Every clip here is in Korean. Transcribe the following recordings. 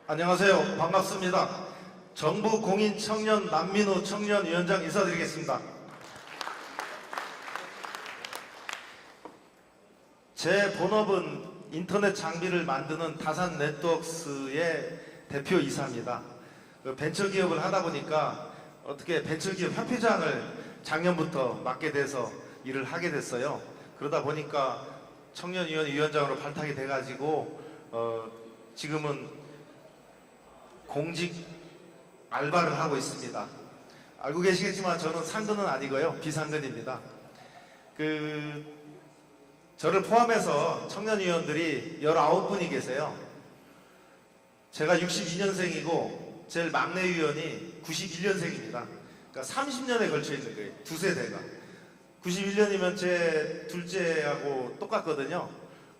안녕하세요. 반갑습니다. 정부 공인 청년 남민우 청년위원장 인사드리겠습니다. 제 본업은 인터넷 장비를 만드는 다산 네트워크스의 대표이사입니다. 벤처기업을 하다 보니까 어떻게 벤처기업 협회장을 작년부터 맡게 돼서 일을 하게 됐어요. 그러다 보니까 청년위원장으로 발탁이 돼가지고 지금은 공직 알바를 하고 있습니다. 알고 계시겠지만 저는 상근은 아니고요. 비상근입니다. 저를 포함해서 청년위원들이 19분이 계세요. 제가 62년생이고 제일 막내 위원이 91년생입니다. 그러니까 30년에 걸쳐 있는 거예요. 두 세대가. 91년이면 제 둘째하고 똑같거든요.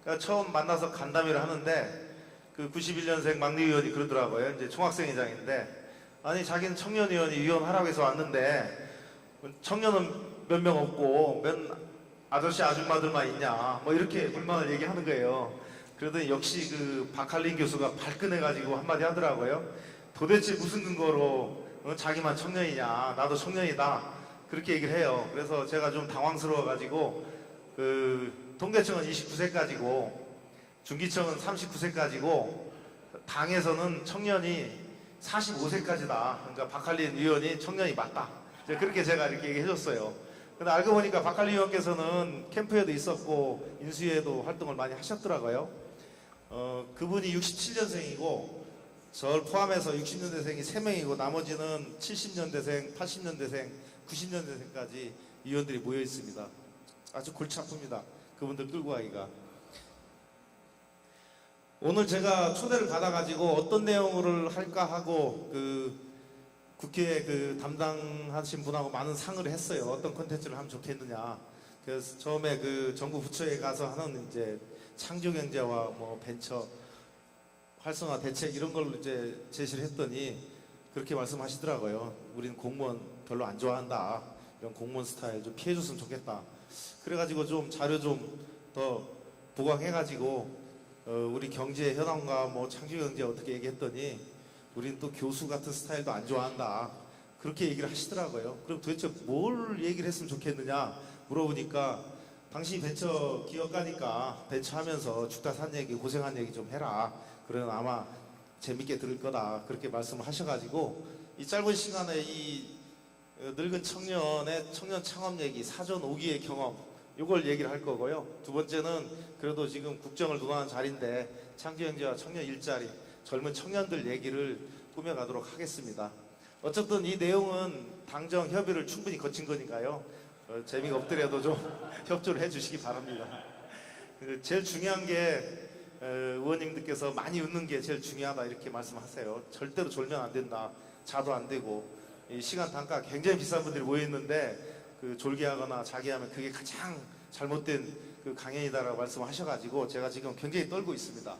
그러니까 처음 만나서 간담회를 하는데 그 91년생 막내 위원이 그러더라고요. 이제 총학생회장인데, 아니 자기는 청년위원이 위원하라고 해서 왔는데 청년은 몇 명 없고 몇 아저씨 아줌마들만 있냐 뭐 이렇게 불만을 얘기하는 거예요. 그러더니 역시 그 박할린 교수가 발끈해가지고 한마디 하더라고요. 도대체 무슨 근거로 자기만 청년이냐, 나도 청년이다, 그렇게 얘기를 해요. 그래서 제가 좀 당황스러워가지고 통계청은 29세까지고 중기청은 39세까지고 당에서는 청년이 45세까지다. 그러니까 박할린 의원이 청년이 맞다. 그렇게 제가 이렇게 얘기해줬어요. 근데 알고 보니까 박할린 의원께서는 캠프에도 있었고 인수위에도 활동을 많이 하셨더라고요. 그분이 67년생이고 저를 포함해서 60년대생이 3명이고 나머지는 70년대생, 80년대생, 90년대생까지 위원들이 모여 있습니다. 아주 골치 아픕니다. 그분들 끌고 가기가. 오늘 제가 초대를 받아가지고 어떤 내용을 할까 하고 국회에 담당하신 분하고 많은 상의를 했어요. 어떤 콘텐츠를 하면 좋겠느냐. 그래서 처음에 정부 부처에 가서 하는 이제 창조경제와 뭐 벤처 활성화 대책 이런 걸 이제 제시를 했더니 그렇게 말씀하시더라고요. 우리는 공무원 별로 안 좋아한다. 이런 공무원 스타일 좀 피해줬으면 좋겠다. 그래가지고 좀 자료 좀 더 보강해가지고 우리 경제 현황과 뭐 창조경제 어떻게 얘기했더니 우리는 또 교수 같은 스타일도 안 좋아한다. 그렇게 얘기를 하시더라고요. 그럼 도대체 뭘 얘기를 했으면 좋겠느냐 물어보니까 당신이 벤처 기업가니까 벤처 하면서 죽다 산 얘기, 고생한 얘기 좀 해라. 그러면 아마 재밌게 들을 거다. 그렇게 말씀을 하셔가지고 이 짧은 시간에 이 늙은 청년의 청년 창업 얘기, 사전 5기의 경험, 이걸 얘기를 할 거고요. 두 번째는 그래도 지금 국정을 논하는 자리인데 창조경제와 청년 일자리, 젊은 청년들 얘기를 꾸며가도록 하겠습니다. 어쨌든 이 내용은 당정 협의를 충분히 거친 거니까요. 재미가 없더라도 좀 협조를 해주시기 바랍니다. 제일 중요한 게 의원님들께서 많이 웃는 게 제일 중요하다 이렇게 말씀하세요. 절대로 졸면 안 된다. 자도 안 되고 이 시간 단가 굉장히 비싼 분들이 모여 있는데 졸기하거나 자기하면 그게 가장 잘못된 강연이다라고 말씀하셔가지고 제가 지금 굉장히 떨고 있습니다.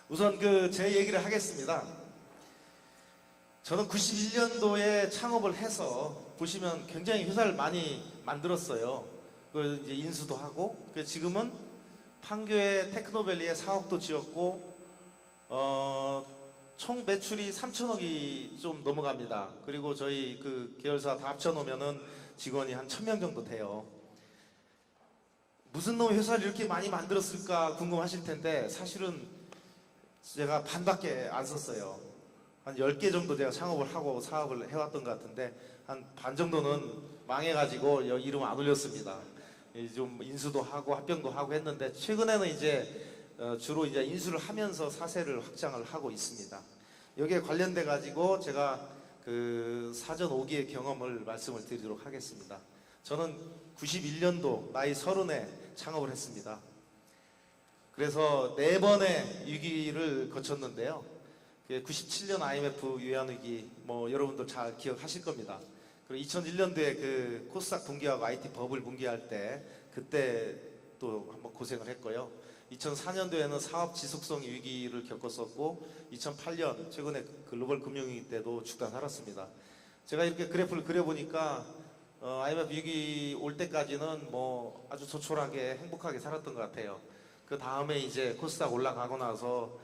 우선 제 얘기를 하겠습니다. 저는 91년도에 창업을 해서 보시면 굉장히 회사를 많이 만들었어요. 이제 인수도 하고 지금은 판교의 테크노밸리에 사옥도 지었고 총 매출이 3천억이 좀 넘어갑니다. 그리고 저희 계열사 다 합쳐놓으면은 직원이 한 1000명 정도 돼요. 무슨 놈의 회사를 이렇게 많이 만들었을까 궁금하실 텐데 사실은 제가 반밖에 안 썼어요. 한 10개 정도 제가 창업을 하고 사업을 해왔던 것 같은데 한 반 정도는 망해가지고 이름 안 올렸습니다. 좀 인수도 하고 합병도 하고 했는데 최근에는 이제 주로 이제 인수를 하면서 사세를 확장을 하고 있습니다. 여기에 관련돼 가지고 제가 사전 5기의 경험을 말씀을 드리도록 하겠습니다. 저는 91년도 나이 30에 창업을 했습니다. 그래서 4번의 위기를 거쳤는데요. 97년 IMF 유한위기 뭐 여러분도 잘 기억하실 겁니다. 그리고 2001년도에 코스닥 붕괴하고 IT 버블 붕괴할 때 그때 또 한번 고생을 했고요. 2004년도에는 사업 지속성 위기를 겪었었고 2008년 최근에 글로벌 금융위기 때도 죽다 살았습니다. 제가 이렇게 그래프를 그려보니까 IMF 위기 올 때까지는 뭐 아주 조촐하게 행복하게 살았던 것 같아요. 그 다음에 이제 코스닥 올라가고 나서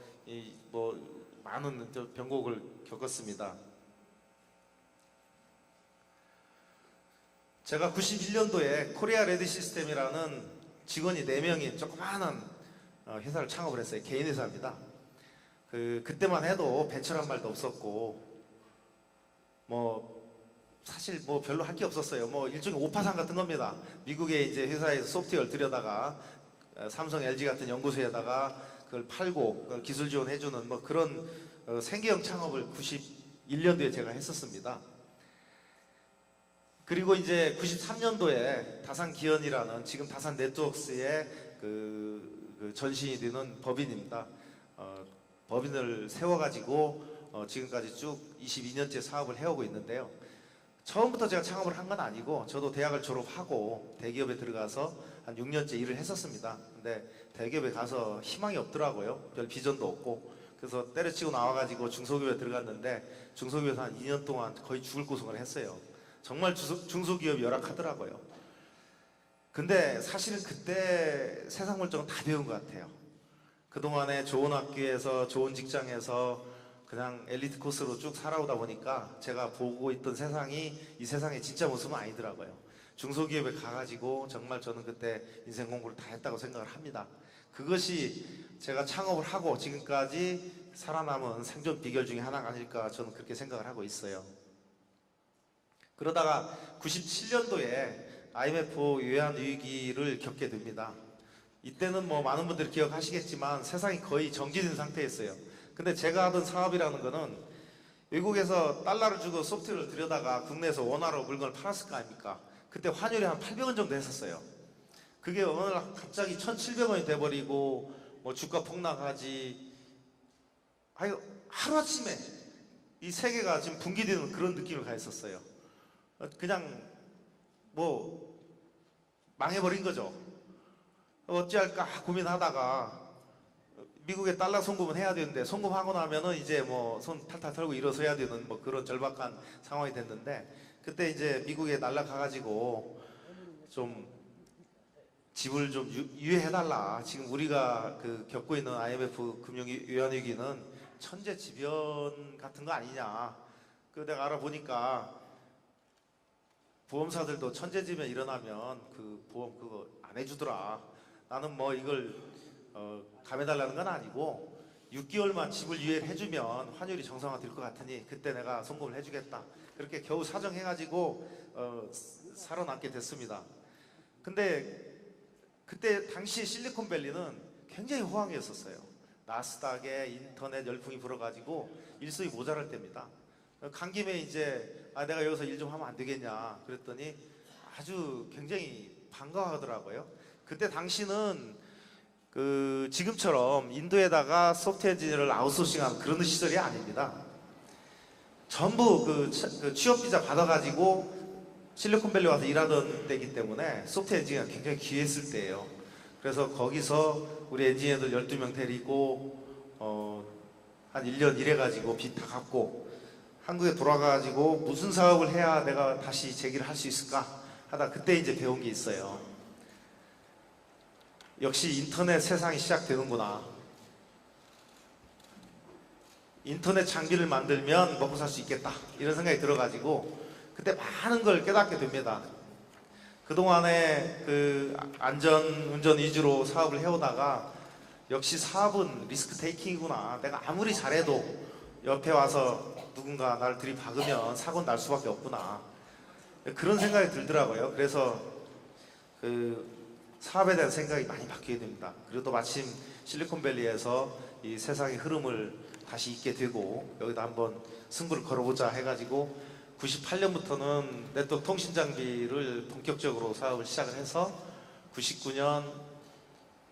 많은 변곡을 겪었습니다. 제가 91년도에 코리아 레드 시스템이라는 직원이 4명이 조그마한 회사를 창업을 했어요. 개인 회사입니다. 그때만 해도 벤처란 말도 없었고 사실 별로 할 게 없었어요. 일종의 오파상 같은 겁니다. 미국의 이제 회사에서 소프트웨어를 들여다가 삼성, LG 같은 연구소에다가 그걸 팔고 그걸 기술 지원해주는 그런 생계형 창업을 91년도에 제가 했었습니다. 그리고 이제 93년도에 다산기현이라는 지금 다산네트워크스의 그 전신이 되는 법인입니다. 법인을 세워가지고 지금까지 쭉 22년째 사업을 해오고 있는데요. 처음부터 제가 창업을 한 건 아니고 저도 대학을 졸업하고 대기업에 들어가서 한 6년째 일을 했었습니다. 근데 대기업에 가서 희망이 없더라고요. 별 비전도 없고. 그래서 때려치고 나와가지고 중소기업에 들어갔는데 중소기업에서 한 2년 동안 거의 죽을 고생을 했어요. 정말 중소기업이 열악하더라고요. 근데 사실은 그때 세상 물정은 다 배운 것 같아요. 그동안에 좋은 학교에서 좋은 직장에서 그냥 엘리트 코스로 쭉 살아오다 보니까 제가 보고 있던 세상이 이 세상의 진짜 모습은 아니더라고요. 중소기업에 가가지고 정말 저는 그때 인생 공부를 다 했다고 생각을 합니다. 그것이 제가 창업을 하고 지금까지 살아남은 생존 비결 중에 하나가 아닐까 저는 그렇게 생각을 하고 있어요. 그러다가 97년도에 IMF 외환위기를 겪게 됩니다. 이때는 많은 분들이 기억하시겠지만 세상이 거의 정지된 상태였어요. 근데 제가 하던 사업이라는 거는 외국에서 달러를 주고 소프트웨어를 들여다가 국내에서 원화로 물건을 팔았을 거 아닙니까? 그때 환율이 한 800원 정도 했었어요. 그게 어느 날 갑자기 1,700원이 돼버리고 주가 폭락하지. 하루아침에 이 세계가 지금 붕괴되는 그런 느낌을 가졌었어요. 그냥 망해버린 거죠. 어찌할까 고민하다가 미국에 달러 송금은 해야 되는데 송금하고 나면은 이제 손 탈탈 털고 일어서야 되는 그런 절박한 상황이 됐는데 그때 이제 미국에 날라가가지고 좀 집을 좀 유예해달라. 지금 우리가 겪고 있는 IMF 금융위기는 천재지변 같은 거 아니냐. 내가 알아보니까 보험사들도 천재지변 일어나면 그 보험 그거 안 해주더라. 나는 이걸 감해달라는 건 아니고 6개월만 집을 유예를 해주면 환율이 정상화 될 것 같으니 그때 내가 송금을 해주겠다. 그렇게 겨우 사정해가지고 살아남게 됐습니다. 근데 그때 당시 실리콘밸리는 굉장히 호황이었었어요. 나스닥에 인터넷 열풍이 불어가지고 일손이 모자랄 때입니다. 간 김에 이제 내가 여기서 일 좀 하면 안 되겠냐 그랬더니 아주 굉장히 반가워하더라고요. 그때 당시는 지금처럼 인도에다가 소프트웨어 엔지니어를 아웃소싱한 그런 시절이 아닙니다. 전부 취업 비자 받아가지고 실리콘밸리 와서 일하던 때이기 때문에 소프트웨어 엔지니어가 굉장히 귀했을 때예요. 그래서 거기서 우리 엔지니어들 12명 데리고 한 1년 일해가지고 빚 다 갚고 한국에 돌아가가지고 무슨 사업을 해야 내가 다시 재기를 할 수 있을까 하다 그때 이제 배운 게 있어요. 역시 인터넷 세상이 시작되는구나. 인터넷 장비를 만들면 먹고 살 수 있겠다 이런 생각이 들어가지고 그때 많은 걸 깨닫게 됩니다. 그동안에 안전 운전 위주로 사업을 해오다가 역시 사업은 리스크 테이킹이구나. 내가 아무리 잘해도 옆에 와서 누군가 나를 들이박으면 사고는 날 수밖에 없구나. 그런 생각이 들더라고요. 그래서 사업에 대한 생각이 많이 바뀌게 됩니다. 그리고 또 마침 실리콘밸리에서 이 세상의 흐름을 다시 잊게 되고 여기다 한번 승부를 걸어보자 해가지고 98년부터는 네트워크 통신 장비를 본격적으로 사업을 시작을 해서 99년,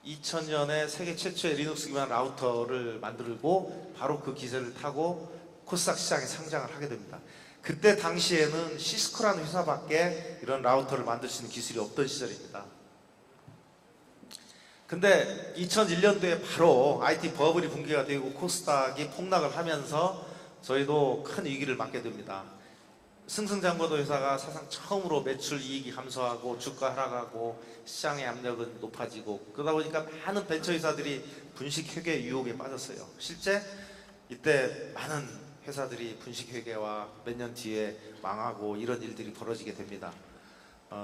2000년에 세계 최초의 리눅스 기반 라우터를 만들고 바로 그 기세를 타고 코스닥 시장에 상장을 하게 됩니다. 그때 당시에는 시스코라는 회사밖에 이런 라우터를 만들 수 있는 기술이 없던 시절입니다. 근데 2001년도에 바로 IT 버블이 붕괴가 되고 코스닥이 폭락을 하면서 저희도 큰 위기를 맞게 됩니다. 승승장구도 회사가 사상 처음으로 매출 이익이 감소하고 주가 하락하고 시장의 압력은 높아지고 그러다 보니까 많은 벤처 회사들이 분식회계 유혹에 빠졌어요. 실제 이때 많은 회사들이 분식회계와 몇 년 뒤에 망하고 이런 일들이 벌어지게 됩니다.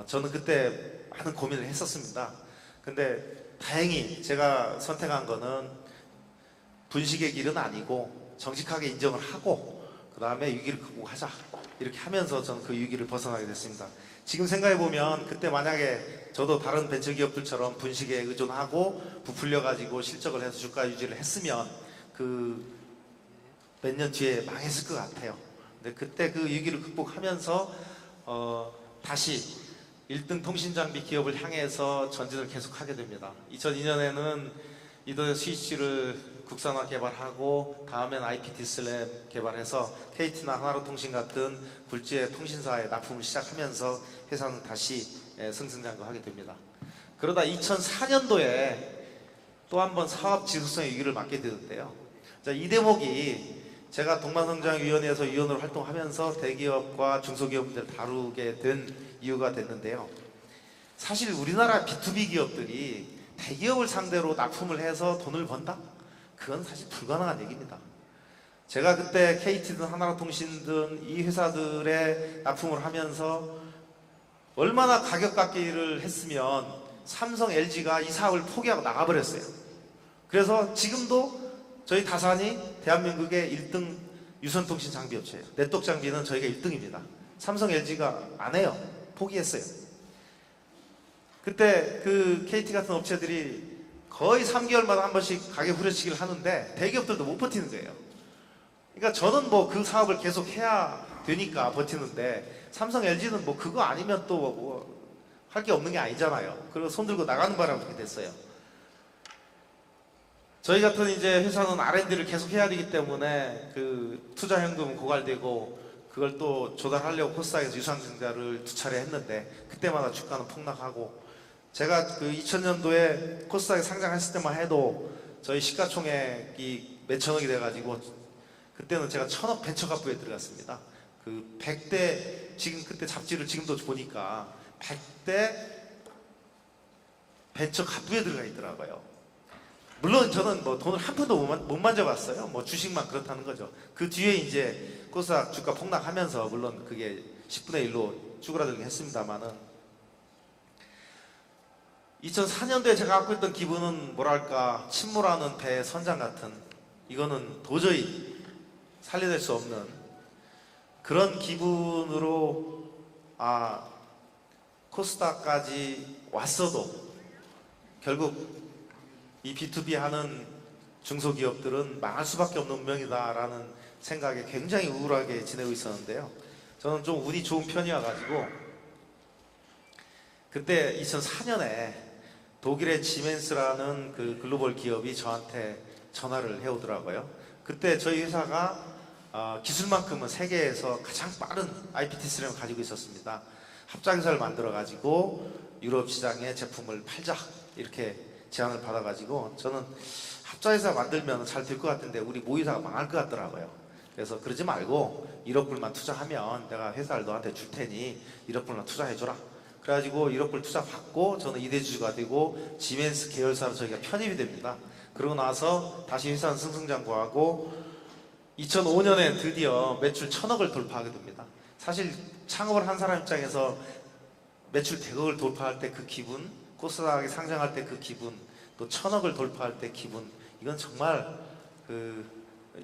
저는 그때 많은 고민을 했었습니다. 근데 다행히 제가 선택한 거는 분식의 길은 아니고 정직하게 인정을 하고 그 다음에 위기를 극복하자 이렇게 하면서 저는 그 위기를 벗어나게 됐습니다. 지금 생각해보면 그때 만약에 저도 다른 벤처기업들처럼 분식에 의존하고 부풀려 가지고 실적을 해서 주가 유지를 했으면 그 몇 년 뒤에 망했을 것 같아요. 근데 그때 그 위기를 극복하면서 다시 1등 통신장비 기업을 향해서 전진을 계속하게 됩니다. 2002년에는 이더넷 스위치를 국산화 개발하고 다음엔 IPT 슬램 개발해서 KT나 하나로통신 같은 굴지의 통신사에 납품을 시작하면서 회사는 다시 승승장구하게 됩니다. 그러다 2004년도에 또 한 번 사업 지속성의 위기를 맞게 되는데요. 자, 이 대목이 제가 동방성장위원회에서 위원으로 활동하면서 대기업과 중소기업들 다루게 된 이유가 됐는데요. 사실 우리나라 B2B 기업들이 대기업을 상대로 납품을 해서 돈을 번다? 그건 사실 불가능한 얘기입니다. 제가 그때 KT든 하나로통신든 이 회사들의 납품을 하면서 얼마나 가격 깎기를 했으면 삼성, LG가 이 사업을 포기하고 나가버렸어요. 그래서 지금도 저희 다산이 대한민국의 1등 유선통신 장비업체예요. 네트워크 장비는 저희가 1등입니다. 삼성, LG가 안 해요. 포기했어요. 그때 그 KT 같은 업체들이 거의 3개월마다 한 번씩 가격 후려치기를 하는데 대기업들도 못 버티는 거예요. 그러니까 저는 뭐 그 사업을 계속 해야 되니까 버티는데 삼성, LG는 뭐 그거 아니면 또 뭐 할 게 없는 게 아니잖아요. 그리고 손 들고 나가는 바람에 그렇게 됐어요. 저희 같은 이제 회사는 R&D를 계속 해야 되기 때문에 그 투자 현금은 고갈되고 그걸 또 조달하려고 코스닥에서 유상증자를 2차례 했는데 그때마다 주가는 폭락하고 제가 그 2000년도에 코스닥에 상장했을 때만 해도 저희 시가총액이 몇천억이 돼가지고 그때는 제가 1000억 벤처갑부에 들어갔습니다. 그 100대 지금 그때 잡지를 지금도 보니까 100대 벤처갑부에 들어가 있더라고요. 물론 저는 뭐 돈을 한 푼도 못 만져봤어요. 뭐 주식만 그렇다는 거죠. 그 뒤에 이제 코스닥 주가 폭락하면서 물론 그게 10분의 1로 쭈그라들긴 했습니다만은 2004년도에 제가 갖고 있던 기분은 뭐랄까 침몰하는 배의 선장 같은 이거는 도저히 살려낼 수 없는 그런 기분으로 코스닥까지 왔어도 결국 이 B2B 하는 중소기업들은 망할 수밖에 없는 운명이다라는 생각에 굉장히 우울하게 지내고 있었는데요. 저는 좀 운이 좋은 편이어가지고 그때 2004년에 독일의 지멘스라는 그 글로벌 기업이 저한테 전화를 해오더라고요. 그때 저희 회사가 기술만큼은 세계에서 가장 빠른 IPT 슬램을 가지고 있었습니다. 합작회사를 만들어가지고 유럽 시장에 제품을 팔자 이렇게 제안을 받아가지고 저는 합작회사 만들면 잘 될 것 같은데 우리 모의사가 망할 것 같더라고요. 그래서 그러지 말고 1억 불만 투자하면 내가 회사를 너한테 줄 테니 1억 불만 투자해줘라. 그래가지고 1억 불 투자 받고 저는 이대주주가 되고 지멘스 계열사로 저희가 편입이 됩니다. 그러고 나서 다시 회사는 승승장구하고 2005년에 드디어 매출 1000억을 돌파하게 됩니다. 사실 창업을 한 사람 입장에서 매출 100억을 돌파할 때 그 기분, 코스닥에 상장할 때 그 기분, 또 1000억을 돌파할 때 기분, 이건 정말 그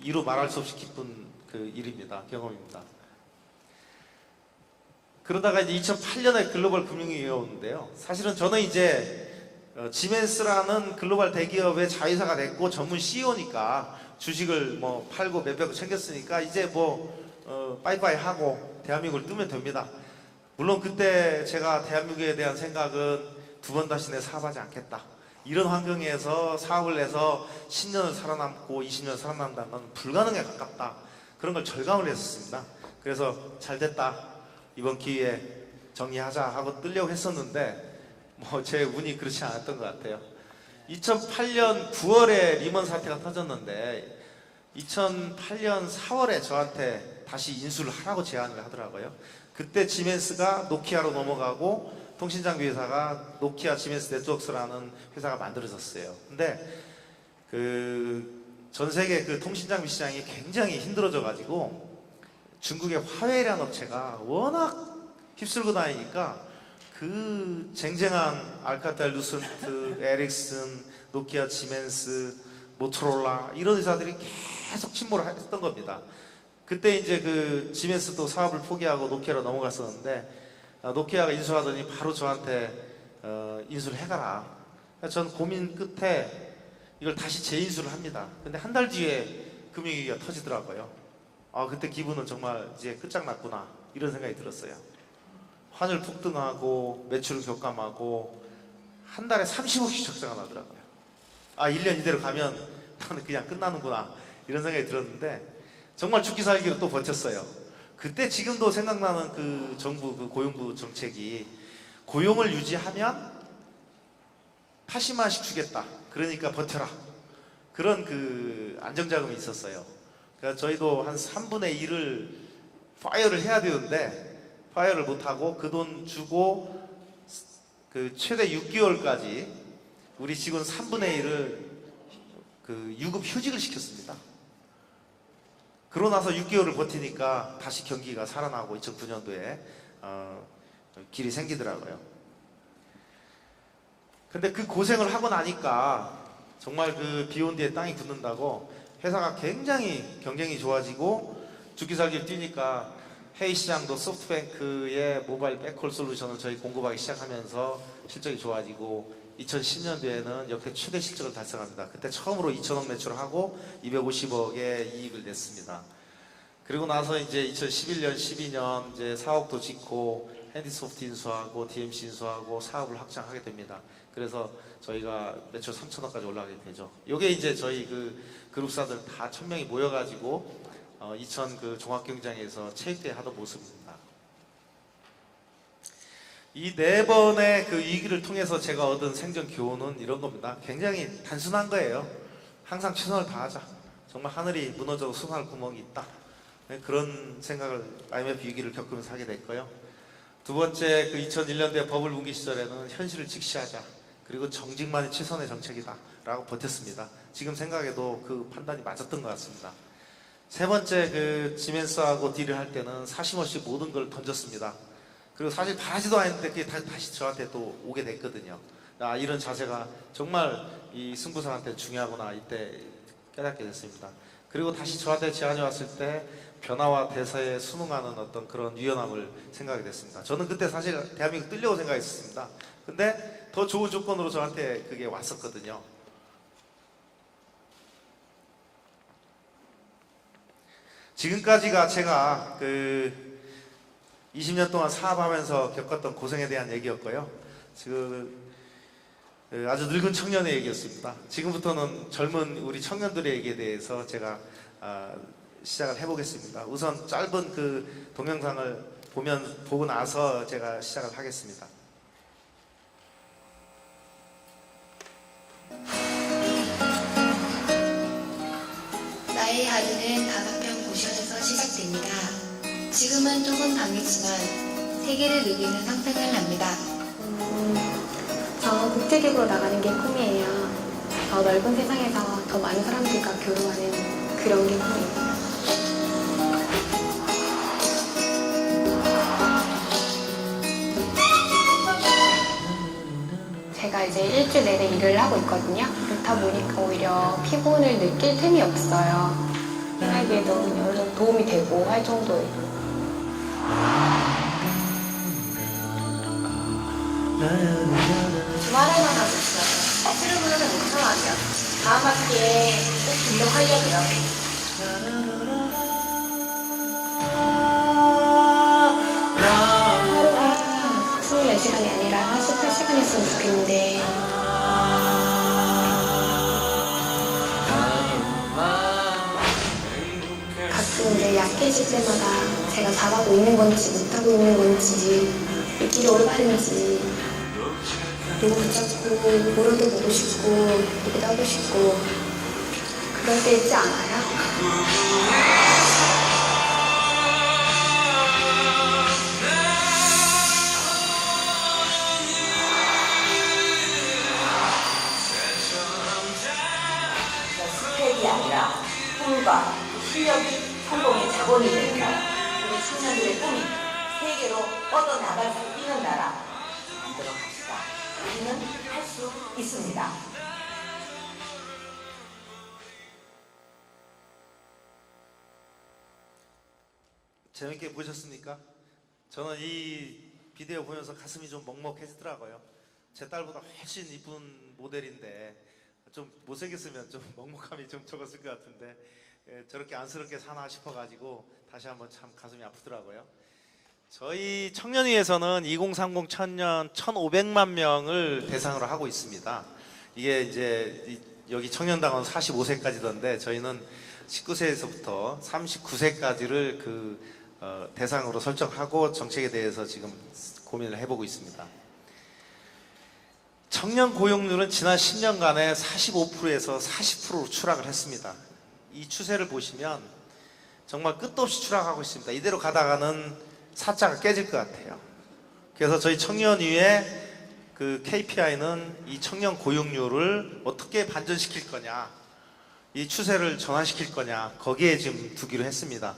이루 말할 수 없이 기쁜 그 일입니다. 경험입니다. 그러다가 이제 2008년에 글로벌 금융위기가 오는데요. 사실은 저는 이제 지멘스라는 글로벌 대기업의 자회사가 됐고 전문 CEO니까 주식을 뭐 팔고 몇백억 챙겼으니까 이제 뭐 빠이빠이 하고 대한민국을 뜨면 됩니다. 물론 그때 제가 대한민국에 대한 생각은 두 번 다시 내 사업하지 않겠다. 이런 환경에서 사업을 해서 10년을 살아남고 20년 살아남는다는 건 불가능에 가깝다. 그런 걸 절감을 했었습니다. 그래서 잘 됐다. 이번 기회에 정리하자 하고 뜨려고 했었는데 뭐 제 운이 그렇지 않았던 것 같아요. 2008년 9월에 리먼 사태가 터졌는데 2008년 4월에 저한테 다시 인수를 하라고 제안을 하더라고요. 그때 지멘스가 노키아로 넘어가고 통신장비 회사가 노키아 지멘스 네트워크스라는 회사가 만들어졌어요. 근데 그 전 세계 그 통신장비 시장이 굉장히 힘들어져 가지고 중국의 화웨이라는 업체가 워낙 휩쓸고 다니니까 그 쟁쟁한 알카텔, 루센트, 에릭슨, 노키아, 지멘스, 모토로라 이런 회사들이 계속 침몰을 했던 겁니다. 그때 이제 그 지멘스도 사업을 포기하고 노키아로 넘어갔었는데 노키아가 인수하더니 바로 저한테 인수를 해가라. 전 고민 끝에 이걸 다시 재인수를 합니다. 근데 한 달 뒤에 금융위기가 터지더라고요. 그때 기분은 정말 이제 끝장났구나 이런 생각이 들었어요. 환율 폭등하고 매출 격감하고 한 달에 30억씩 적자가 나더라고요. 1년 이대로 가면 나는 그냥 끝나는구나 이런 생각이 들었는데 정말 죽기 살기로 또 버텼어요. 그때 지금도 생각나는 그 정부 그 고용부 정책이 고용을 유지하면 80만원씩 주겠다. 그러니까 버텨라. 그런 그 안정자금이 있었어요. 그러니까 저희도 한 3분의 1을 파이어를 해야 되는데 파이어를 못하고 그 돈 주고 그 최대 6개월까지 우리 직원 3분의 1을 그 유급 휴직을 시켰습니다. 그러고 나서 6개월을 버티니까 다시 경기가 살아나고 2009년도에 길이 생기더라고요. 근데 그 고생을 하고 나니까 정말 그 비온 뒤에 땅이 굳는다고 회사가 굉장히 경쟁이 좋아지고 죽기 살기를 뛰니까 해외 시장도 소프트뱅크의 모바일 백홀 솔루션을 저희 공급하기 시작하면서 실적이 좋아지고 2010년도에는 역대 최대 실적을 달성합니다. 그때 처음으로 2천억 매출하고 250억의 이익을 냈습니다. 그리고 나서 이제 2011년, 12년 이제 사옥도 짓고 핸디소프트 인수하고 DMC 인수하고 사업을 확장하게 됩니다. 그래서 저희가 매출 3천억까지 올라가게 되죠. 요게 이제 저희 그 그룹사들 다 1000명이 모여가지고 이천 그 종합경장에서 체육대회 하던 모습입니다. 이 4번의 그 위기를 통해서 제가 얻은 생존 교훈은 이런 겁니다. 굉장히 단순한 거예요. 항상 최선을 다하자. 정말 하늘이 무너져도 솟아날 구멍이 있다. 그런 생각을 IMF 위기를 겪으면서 하게 됐고요. 두 번째, 그 2001년도에 버블 붕괴 시절에는 현실을 직시하자. 그리고 정직만이 최선의 정책이다 라고 버텼습니다. 지금 생각해도 그 판단이 맞았던 것 같습니다. 세 번째, 그 지멘스하고 딜을 할 때는 사심없이 모든 걸 던졌습니다. 그리고 사실 바라지도 않았는데 그게 다시 저한테 또 오게 됐거든요. 이런 자세가 정말 이 승부사한테 중요하구나 이때 깨닫게 됐습니다. 그리고 다시 저한테 제안이 왔을 때 변화와 대사에 순응하는 어떤 그런 유연함을 생각하게 됐습니다. 저는 그때 사실 대한민국 뜰려고 생각했었습니다. 근데 더 좋은 조건으로 저한테 그게 왔었거든요. 지금까지가 제가 그 20년 동안 사업하면서 겪었던 고생에 대한 얘기였고요. 지금 아주 늙은 청년의 얘기였습니다. 지금부터는 젊은 우리 청년들의 얘기에 대해서 제가 시작을 해보겠습니다. 우선 짧은 그 동영상을 보고 나서 제가 시작을 하겠습니다. 나의 하루는 5평 고시원에서 시작됩니다. 지금은 조금 방했지만 세계를 누비는 상상을 합니다. 저 국제기구로 나가는 게 꿈이에요. 더 넓은 세상에서 더 많은 사람들과 교류하는 그런 게 꿈이에요. 제가 이제 일주일 내내 일을 하고 있거든요. 그렇다 보니까 오히려 피곤을 느낄 틈이 없어요. 살기에도 어느 정도 도움이 되고 할 정도예요. 주말에만 하고 있어요. 출근을 못 참아요. 다음 학기에 꼭 등록하려고요. 하루가 24시간이 아니라 48시간이었으면 좋겠는데 가끔 이제 약해질 때마다 제가 잘하고 있는 건지 못하고 있는 건지 이 길이 옳은지 누구 붙잡고 물어도 보고 싶고 얘기도 하고 싶고 그럴 때 있지 않아요? 것이 아니라 꿈과 실력이 성공의 자본이 되는 나라, 우리 청년들의 꿈이 세계로 뻗어나갈 수 있는 나라 만들어 갑시다. 우리는 할 수 있습니다. 재밌게 보셨습니까? 저는 이 비디오 보면서 가슴이 좀 먹먹해지더라고요. 제 딸보다 훨씬 이쁜 모델인데 좀 못생겼으면 좀 먹먹함이 좀 적었을 것 같은데 저렇게 안쓰럽게 사나 싶어가지고 다시 한번 참 가슴이 아프더라고요. 저희 청년위에서는 2030 청년 1,500만 명을 대상으로 하고 있습니다. 이게 이제 여기 청년당원 45세까지던데 저희는 19세에서부터 39세까지를 대상으로 설정하고 정책에 대해서 지금 고민을 해보고 있습니다. 청년 고용률은 지난 10년간에 45%에서 40%로 추락을 했습니다. 이 추세를 보시면 정말 끝도 없이 추락하고 있습니다. 이대로 가다가는 사자가 깨질 것 같아요. 그래서 저희 청년위의 KPI는 이 청년 고용률을 어떻게 반전시킬 거냐, 이 추세를 전환시킬 거냐, 거기에 지금 두기로 했습니다.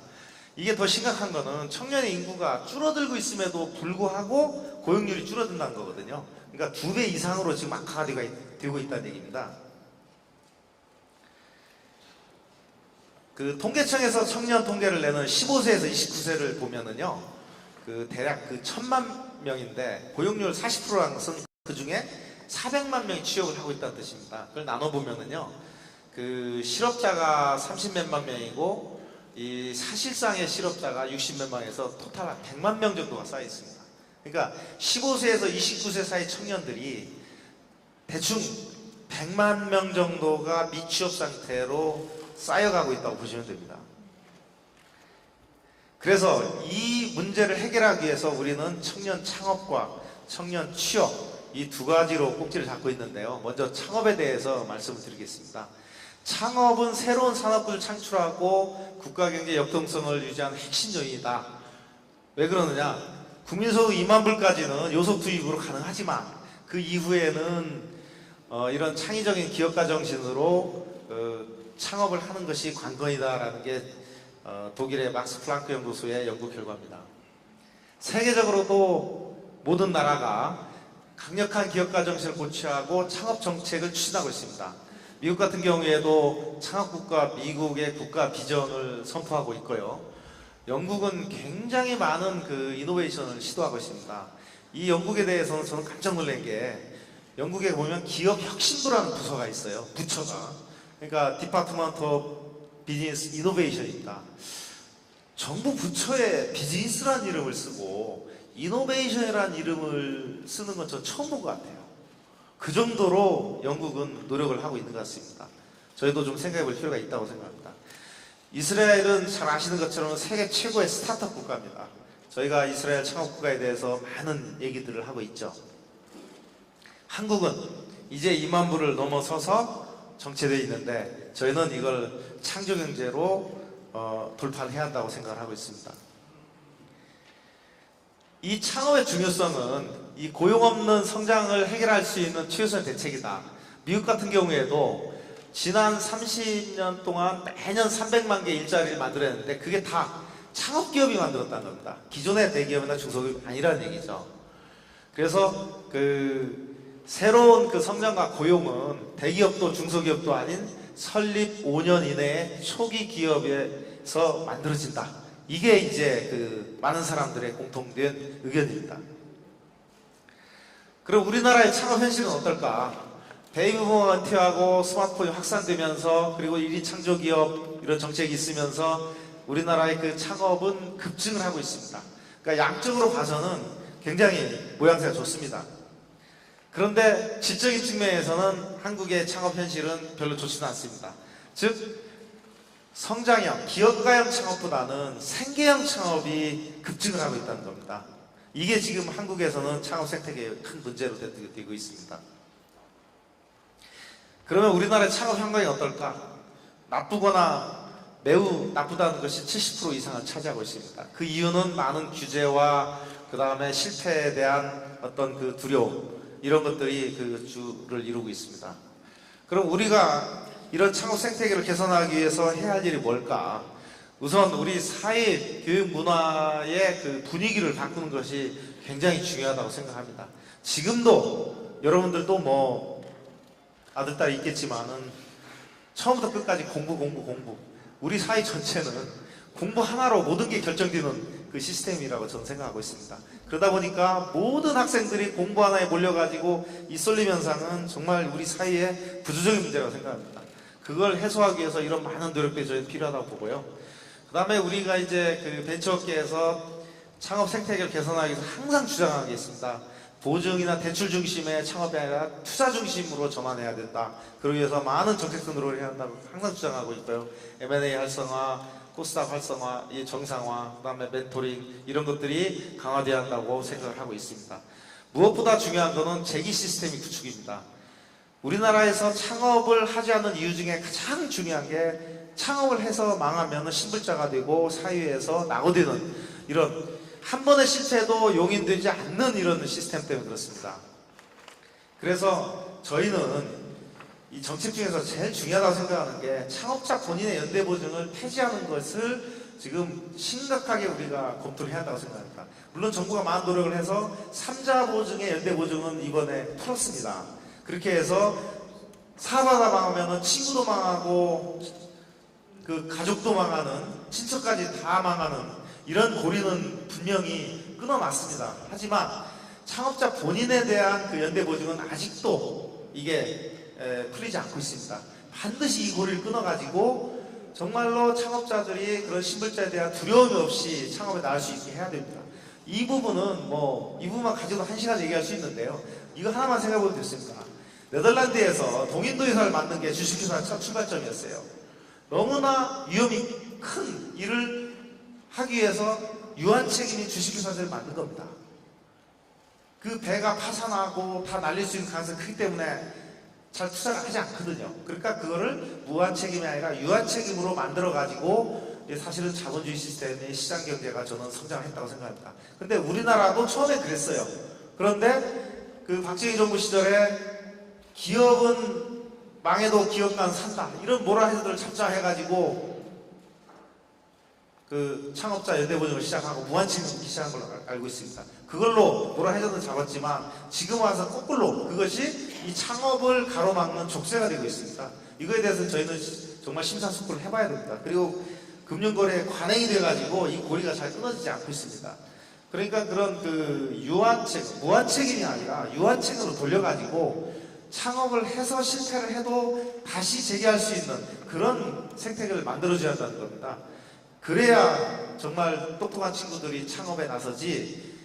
이게 더 심각한 거는 청년의 인구가 줄어들고 있음에도 불구하고 고용률이 줄어든다는 거거든요. 그러니까 2배 이상으로 지금 악화가 되고 있다는 얘기입니다. 통계청에서 청년 통계를 내는 15세에서 29세를 보면은요, 대략 1,000만 명인데 고용률 40%라는 것은 그 중에 400만 명이 취업을 하고 있다는 뜻입니다. 그걸 나눠보면은요, 실업자가 30몇만 명이고 이 사실상의 실업자가 60몇 명에서 토탈 한 100만 명 정도가 쌓여 있습니다. 그러니까 15세에서 29세 사이 청년들이 대충 100만 명 정도가 미취업 상태로 쌓여가고 있다고 보시면 됩니다. 그래서 이 문제를 해결하기 위해서 우리는 청년 창업과 청년 취업 이 두 가지로 꼭지를 잡고 있는데요. 먼저 창업에 대해서 말씀을 드리겠습니다. 창업은 새로운 산업군을 창출하고 국가경제 역동성을 유지하는 핵심 요인이다. 왜 그러느냐? 국민소득 2만 불까지는 요소 투입으로 가능하지만 그 이후에는 이런 창의적인 기업가 정신으로 창업을 하는 것이 관건이다라는 게 독일의 막스 플랑크 연구소의 연구 결과입니다. 세계적으로도 모든 나라가 강력한 기업가 정신을 고취하고 창업 정책을 추진하고 있습니다. 미국 같은 경우에도 창업국가 미국의 국가 비전을 선포하고 있고요. 영국은 굉장히 많은 이노베이션을 시도하고 있습니다. 이 영국에 대해서는 저는 깜짝 놀란 게 영국에 보면 기업 혁신부라는 부서가 있어요. 부처가. 그러니까 디파트먼트 오브 비즈니스 이노베이션입니다. 정부 부처에 비즈니스라는 이름을 쓰고 이노베이션이라는 이름을 쓰는 건 전 처음 본 것 같아요. 그 정도로 영국은 노력을 하고 있는 것 같습니다. 저희도 좀 생각해 볼 필요가 있다고 생각합니다. 이스라엘은 잘 아시는 것처럼 세계 최고의 스타트업 국가입니다. 저희가 이스라엘 창업 국가에 대해서 많은 얘기들을 하고 있죠. 한국은 이제 2만 불을 넘어서서 정체되어 있는데 저희는 이걸 창조경제로 돌파를 해야 한다고 생각을 하고 있습니다. 이 창업의 중요성은 이 고용 없는 성장을 해결할 수 있는 최우선 대책이다. 미국 같은 경우에도 지난 30년 동안 매년 300만 개 일자리를 만들었는데 그게 다 창업기업이 만들었다는 겁니다. 기존의 대기업이나 중소기업이 아니라는 얘기죠. 그래서 새로운 성장과 고용은 대기업도 중소기업도 아닌 설립 5년 이내에 초기 기업에서 만들어진다. 이게 이제 많은 사람들의 공통된 의견입니다. 그럼 우리나라의 창업 현실은 어떨까? 베이비부모가 은퇴하고 스마트폰이 확산되면서 그리고 1인 창조기업 이런 정책이 있으면서 우리나라의 창업은 급증을 하고 있습니다. 그러니까 양적으로 봐서는 굉장히 모양새가 좋습니다. 그런데 질적인 측면에서는 한국의 창업 현실은 별로 좋지는 않습니다. 즉 성장형, 기업가형 창업보다는 생계형 창업이 급증을 하고 있다는 겁니다. 이게 지금 한국에서는 창업 생태계의 큰 문제로 되고 있습니다. 그러면 우리나라의 창업 환경이 어떨까? 나쁘거나 매우 나쁘다는 것이 70% 이상을 차지하고 있습니다. 그 이유는 많은 규제와 그 다음에 실패에 대한 어떤 두려움 이런 것들이 주를 이루고 있습니다. 그럼 우리가 이런 창업 생태계를 개선하기 위해서 해야 할 일이 뭘까? 우선 우리 사회 교육 문화의 그 분위기를 바꾸는 것이 굉장히 중요하다고 생각합니다. 지금도 여러분들도 뭐 아들, 딸이 있겠지만은 처음부터 끝까지 공부. 우리 사회 전체는 공부 하나로 모든 게 결정되는 그 시스템이라고 저는 생각하고 있습니다. 그러다 보니까 모든 학생들이 공부 하나에 몰려가지고 이 쏠림 현상은 정말 우리 사회의 부수적인 문제라고 생각합니다. 그걸 해소하기 위해서 이런 많은 노력들이 저희는 필요하다고 보고요. 그 다음에 우리가 이제 그 벤처업계에서 창업 생태계를 개선하기 위해서 항상 주장하는 게 있습니다. 보증이나 대출 중심의 창업이 아니라 투자 중심으로 전환해야 된다. 그러기 위해서 많은 정책적 노력을 해야 한다고 항상 주장하고 있고요. M&A 활성화, 코스닥 활성화, 정상화, 그 다음에 멘토링 이런 것들이 강화되어야 한다고 생각을 하고 있습니다. 무엇보다 중요한 것은 재기 시스템의 구축입니다. 우리나라에서 창업을 하지 않는 이유 중에 가장 중요한 게 창업을 해서 망하면 신불자가 되고 사회에서 낙오되는 이런 한 번의 실패도 용인되지 않는 이런 시스템 때문에 그렇습니다. 그래서 저희는 이 정책 중에서 제일 중요하다고 생각하는 게 창업자 본인의 연대보증을 폐지하는 것을 지금 심각하게 우리가 검토를 해야 한다고 생각합니다. 물론 정부가 많은 노력을 해서 3자 보증의 연대보증은 이번에 풀었습니다. 그렇게 해서 사업하다 망하면 친구도 망하고 그 가족도 망하는 친척까지 다 망하는 이런 고리는 분명히 끊어놨습니다. 하지만 창업자 본인에 대한 그 연대보증은 아직도 이게 풀리지 않고 있습니다. 반드시 이 고리를 끊어가지고 정말로 창업자들이 그런 신불자에 대한 두려움이 없이 창업에 나갈 수 있게 해야 됩니다. 이 부분은 이 부분만 가지고도 1시간 얘기할 수 있는데요. 이거 하나만 생각해보면 됐습니다. 네덜란드에서 동인도회사를 만든 게 주식회사 첫 출발점이었어요. 너무나 위험이 큰 일을 하기 위해서 유한 책임인 주식회사를 만든 겁니다. 그 배가 파산하고 다 날릴 수 있는 가능성이 크기 때문에 잘 투자를 하지 않거든요. 그러니까 그거를 무한 책임이 아니라 유한 책임으로 만들어 가지고 사실은 자본주의 시스템의 시장 경제가 저는 성장했다고 생각합니다. 근데 우리나라도 처음에 그랬어요. 그런데 그 박정희 정부 시절에 기업은 망해도 기업만 산다 이런 모랄헤드를 착자해가지고 그 창업자 연대보증을 시작하고 무한책임을 시작한 걸로 알고 있습니다. 그걸로 모랄헤드는 잡았지만 지금 와서 거꾸로 그것이 이 창업을 가로막는 족쇄가 되고 있습니다. 이거에 대해서 저희는 정말 심사숙고를 해봐야 됩니다. 그리고 금융거래에 관행이 돼가지고 이 고리가 잘 끊어지지 않고 있습니다. 그러니까 그런 그 유한책, 무한책임이 아니라 유한책으로 돌려가지고 창업을 해서 실패를 해도 다시 재기할 수 있는 그런 생태계를 만들어줘야 한다는 겁니다. 그래야 정말 똑똑한 친구들이 창업에 나서지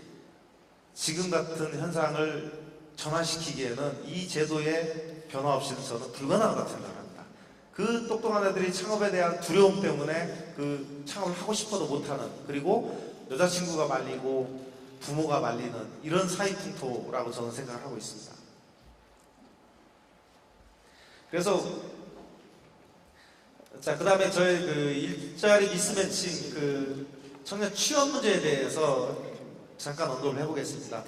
지금 같은 현상을 전환시키기에는 이 제도의 변화 없이는 저는 불가능하다고 생각합니다. 그 똑똑한 애들이 창업에 대한 두려움 때문에 그 창업을 하고 싶어도 못하는 그리고 여자친구가 말리고 부모가 말리는 이런 사회풍토라고 저는 생각을 하고 있습니다. 그래서 자, 그 다음에 저희 그 일자리 미스매칭 그 청년 취업 문제에 대해서 잠깐 언급을 해보겠습니다.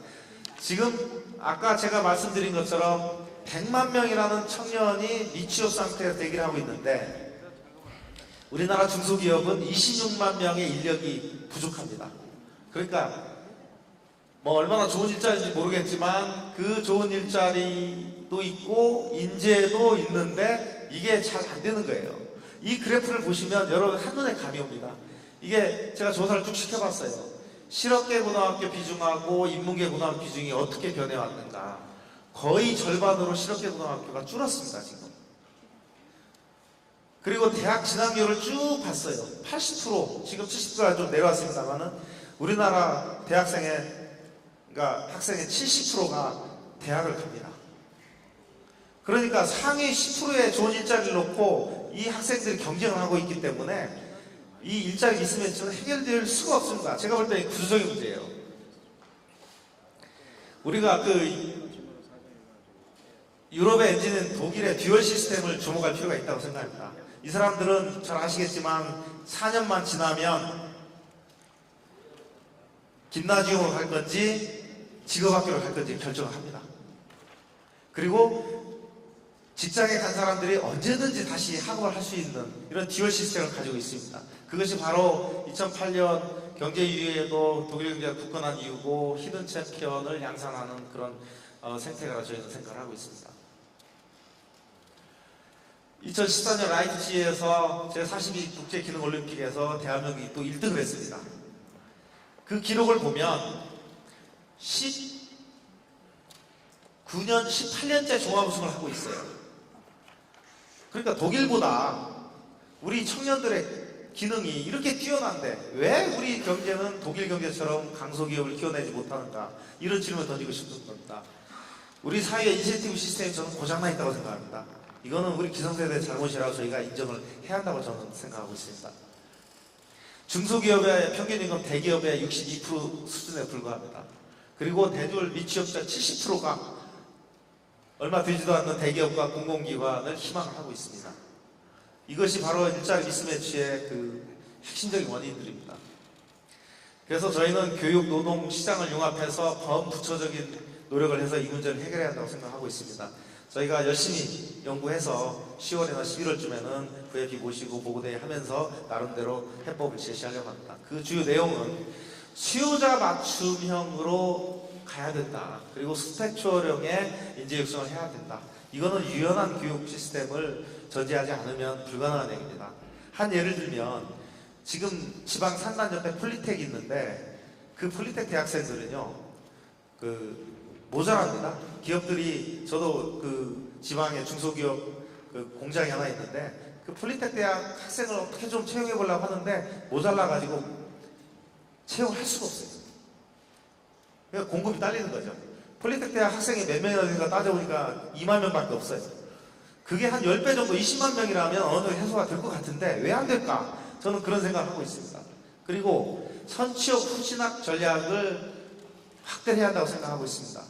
지금 아까 제가 말씀드린 것처럼 100만 명이라는 청년이 미취업 상태에서 대기를 하고 있는데 우리나라 중소기업은 26만 명의 인력이 부족합니다. 그러니까 뭐 얼마나 좋은 일자리인지 모르겠지만 그 좋은 일자리도 있고 인재도 있는데 이게 잘 안 되는 거예요. 이 그래프를 보시면 여러분 한눈에 감이 옵니다. 이게 제가 조사를 쭉 시켜봤어요. 실업계 고등학교 비중하고 인문계 고등학교 비중이 어떻게 변해왔는가. 거의 절반으로 실업계 고등학교가 줄었습니다, 지금. 그리고 대학 진학률을 쭉 봤어요. 80%, 지금 70%가 좀 내려왔습니다만은 우리나라 그러니까 학생의 70%가 대학을 갑니다. 그러니까 상위 10%의 좋은 일자리를 놓고 이 학생들이 경쟁을 하고 있기 때문에 이 일자리 미스매치는 해결될 수가 없습니다. 제가 볼 때 구조적인 문제예요. 우리가 그 유럽의 엔진은 독일의 듀얼 시스템을 주목할 필요가 있다고 생각합니다. 이 사람들은 잘 아시겠지만 4년만 지나면 김나지움으로 갈 건지 직업학교로 갈 건지 결정을 합니다. 그리고 직장에 간 사람들이 언제든지 다시 학업을 할 수 있는 이런 듀얼 시스템을 가지고 있습니다. 그것이 바로 2008년 경제 2위에도 독일 경제가 굳건한 이유고 히든 챔피언을 양산하는 그런 생태계라 저희는 생각을 하고 있습니다. 2014년 라이프치히에서 제42 국제기능올림픽에서 대한민국이 또 1등을 했습니다. 그 기록을 보면 19년, 18년째 종합우승을 하고 있어요. 그러니까 독일보다 우리 청년들의 기능이 이렇게 뛰어난데 왜 우리 경제는 독일 경제처럼 강소기업을 키워내지 못하는가, 이런 질문을 던지고 싶은 겁니다. 우리 사회의 인센티브 시스템이 저는 고장나 있다고 생각합니다. 이거는 우리 기성세대의 잘못이라고 저희가 인정을 해야 한다고 저는 생각하고 있습니다. 중소기업의 평균임금 대기업의 62% 수준에 불과합니다. 그리고 대졸 미취업자 70%가 얼마 되지도 않는 대기업과 공공기관을 희망을 하고 있습니다. 이것이 바로 일자리 미스매치의 그 핵심적인 원인들입니다. 그래서 저희는 교육, 노동, 시장을 융합해서 범부처적인 노력을 해서 이 문제를 해결해야 한다고 생각하고 있습니다. 저희가 열심히 연구해서 10월이나 11월쯤에는 VFP 모시고 보고대회 하면서 나름대로 해법을 제시하려고 합니다. 그 주요 내용은 수요자 맞춤형으로 가야 된다. 그리고 스펙 초월형의 인재 육성을 해야 된다. 이거는 유연한 교육 시스템을 전제하지 않으면 불가능한 얘기입니다. 한 예를 들면 지금 지방 산단 옆에 폴리텍이 있는데 그 폴리텍 대학생들은요 모자랍니다. 기업들이, 저도 그 지방의 중소기업 그 공장이 하나 있는데 그 폴리텍 대학 학생을 어떻게 좀 채용해 보려고 하는데 모자라가지고 채용을 할 수가 없어요. 그러니까 공급이 딸리는 거죠. 폴리텍 대학 학생이 몇 명이나 되는가 따져보니까 2만 명밖에 없어요. 그게 한 10배 정도, 20만 명이라면 어느 정도 해소가 될 것 같은데 왜 안 될까? 저는 그런 생각을 하고 있습니다. 그리고 선취업 후진학 전략을 확대를 해야 한다고 생각하고 있습니다.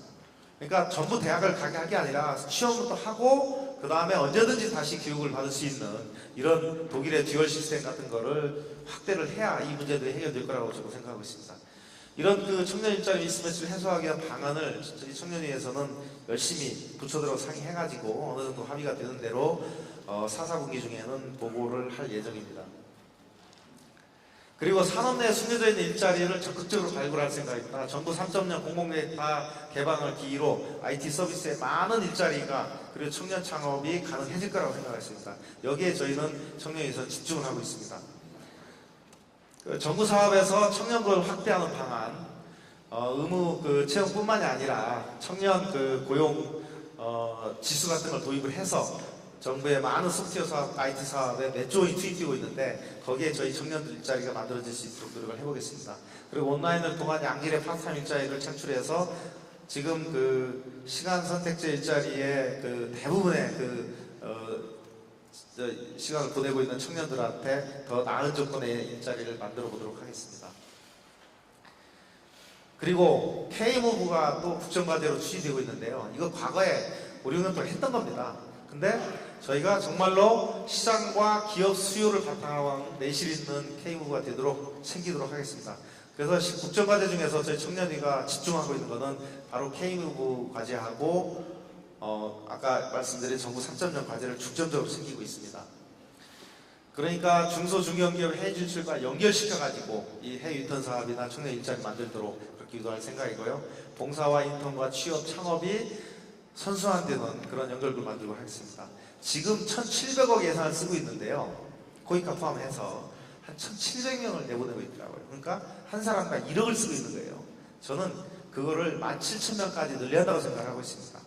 그러니까 전부 대학을 가게 할 게 아니라 취업부터 하고 그 다음에 언제든지 다시 교육을 받을 수 있는 이런 독일의 듀얼 시스템 같은 거를 확대를 해야 이 문제들이 해결될 거라고 저는 생각하고 있습니다. 이런 그 청년 일자리 미스매치를 해소하기 위한 방안을 저희 청년위에서는 열심히 부처들하고 상의해가지고 어느 정도 합의가 되는 대로 4분기 중에는 보고를 할 예정입니다. 그리고 산업 내에 숨겨져 있는 일자리를 적극적으로 발굴할 생각입니다. 정부 3.0 공공데이터 개방을 기기로 IT 서비스에 많은 일자리가 그리고 청년 창업이 가능해질 거라고 생각했습니다. 여기에 저희는 청년위에서 집중을 하고 있습니다. 정부 사업에서 청년고용을 확대하는 방안, 의무 채용뿐만이 아니라 청년 고용 지수 같은 걸 도입을 해서 정부의 많은 소프트웨어 사업, IT 사업에 몇 조 원이 투입되고 있는데 거기에 저희 청년들 일자리가 만들어질 수 있도록 노력을 해보겠습니다. 그리고 온라인을 통한 양질의 파트타임 일자리를 창출해서 지금 시간 선택제 일자리의 대부분의 시간을 보내고 있는 청년들한테 더 나은 조건의 일자리를 만들어 보도록 하겠습니다. 그리고 K무브가 또 국정과제로 추진되고 있는데요. 이거 과거에 우리 은행도 했던 겁니다. 근데 저희가 정말로 시장과 기업 수요를 바탕으로 한 내실 있는 K무브가 되도록 챙기도록 하겠습니다. 그래서 국정과제 중에서 저희 청년위가 집중하고 있는 것은 바로 K무브 과제하고 아까 말씀드린 정부 3.0 과제를 중점적으로 챙기고 있습니다. 그러니까 중소 중견기업 해외 진출과 연결시켜가지고 이 해외 인턴 사업이나 청년 일자리 만들도록 그렇게 유도할 생각이고요. 봉사와 인턴과 취업 창업이 선순환되는 그런 연결고를 만들고 하겠습니다. 지금 1,700억 예산을 쓰고 있는데요. 고객과 포함해서 한 1,700명을 내보내고 있더라고요. 그러니까 한 사람당 1억을 쓰고 있는 거예요. 저는 그거를 17,000명까지 늘려야 한다고 생각하고 있습니다.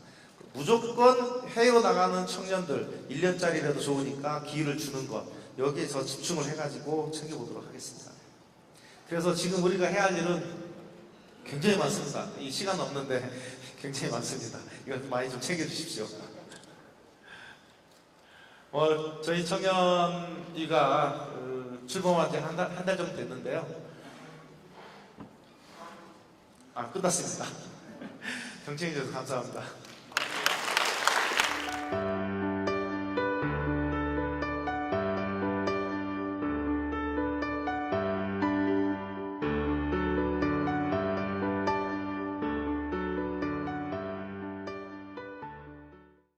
무조건 해외로 나가는 청년들 1년짜리라도 좋으니까 기회를 주는 것, 여기에 더 집중을 해가지고 챙겨보도록 하겠습니다. 그래서 지금 우리가 해야 할 일은 굉장히 많습니다. 이 시간 없는데 굉장히 많습니다. 이거 많이 좀 챙겨주십시오. 저희 청년위가 출범한 지 한 달 정도 됐는데요. 끝났습니다. 경청해주셔서 감사합니다.